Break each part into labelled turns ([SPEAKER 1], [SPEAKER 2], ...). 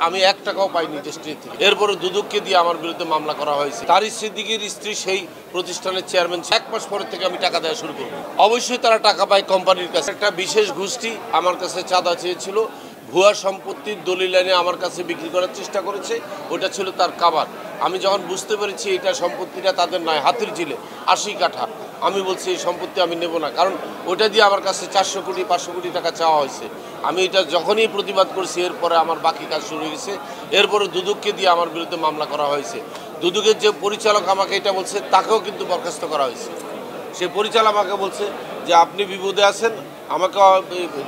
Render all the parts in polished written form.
[SPEAKER 1] আমি 1 টাকাও পাইনি স্ত্রী থেকে। এরপরে দুদককে দিয়ে আমার বিরুদ্ধে মামলা করা হয়েছে। তারিক সিদ্দিকীর স্ত্রী সেই প্রতিষ্ঠানের চেয়ারম্যান। 1 মাস পরে থেকে আমি টাকা দেওয়া শুরু করব। অবশ্যই তারা টাকা পায় কোম্পানির কাছে। একটা বিশেষ গোষ্ঠী আমার কাছে চাঁদা চেয়েছিল, ভুয়া সম্পত্তির দলিল এনে আমার কাছে বিক্রি করার চেষ্টা করেছে। ওটা ছিল তার কাবার। আমি যখন বুঝতে পেরেছি এটা সম্পত্তিটা তাদের নয়, হাতির ঝিলে 80 কাঠা, আমি বলছি এই সম্পত্তি আমি নেব না, কারণ ওটা দিয়ে আমার কাছে 400 কোটি 500 কোটি টাকা চাওয়া হয়েছে। আমি এটা যখনই প্রতিবাদ করছি এরপরে আমার বাকি কাজ শুরু হয়ে গেছে। এরপরে দুদককে দিয়ে আমার বিরুদ্ধে মামলা করা হয়েছে। দুদকের যে পরিচালক আমাকে এটা বলছে তাকেও কিন্তু বরখাস্ত করা হয়েছে। সে পরিচালক আমাকে বলছে যে আপনি বিপদে আছেন, আমাকে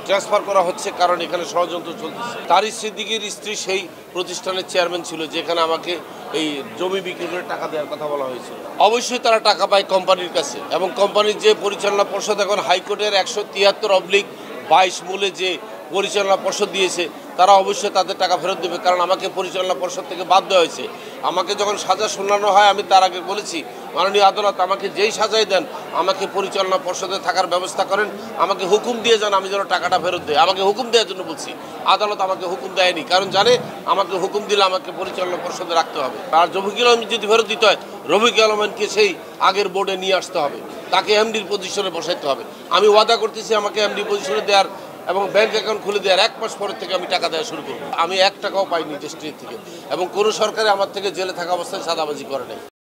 [SPEAKER 1] ট্রান্সফার করা হচ্ছে কারণ এখানে ষড়যন্ত্র চলতেছে। তারিক সিদ্দিকীর স্ত্রী সেই প্রতিষ্ঠানের চেয়ারম্যান ছিল যেখানে আমাকে এই জমি বিক্রি করে টাকা দেওয়ার কথা বলা হয়েছিল। অবশ্যই তারা টাকা পায় কোম্পানির কাছে, এবং কোম্পানির যে পরিচালনা পর্ষদ এখন হাইকোর্টের 173/22 মূলে যে পরিচালনা পর্ষদ দিয়েছে তারা অবশ্যই তাদের টাকা ফেরত দেবে, কারণ আমাকে পরিচালনা পর্ষদ থেকে বাদ দেওয়া হয়েছে। আমাকে যখন সাজা শোনানো হয় আমি তার আগে বলেছি, মাননীয় আদালত আমাকে যেই সাজাই দেন আমাকে পরিচালনা পর্ষদে থাকার ব্যবস্থা করেন, আমাকে হুকুম দিয়ে যান আমি যেন টাকাটা ফেরত দেয়। আমাকে হুকুম দেওয়ার জন্য বলছি, আদালত আমাকে হুকুম দেয়নি, কারণ জানে আমাকে হুকুম দিলে আমাকে পরিচালনা পর্ষদে রাখতে হবে। আর রফিকুল আলম যদি ফেরত দিতে হয় রফিকুল আলমকে সেই আগের বোর্ডে নিয়ে আসতে হবে, তাকে এমডির পজিশনে বসাইতে হবে। আমি ওয়াদা করতেছি আমাকে এমডি পজিশনে দেওয়ার এবং ব্যাংক অ্যাকাউন্ট খুলে দেওয়ার 1 মাস পরে থেকে আমি টাকা দেওয়া শুরু করব। আমি 1 টাকাও পাইনি স্ত্রী থেকে, এবং কোনো সরকারে আমার থেকে জেলে থাকা অবস্থায় চাঁদাবাজি করে নাই।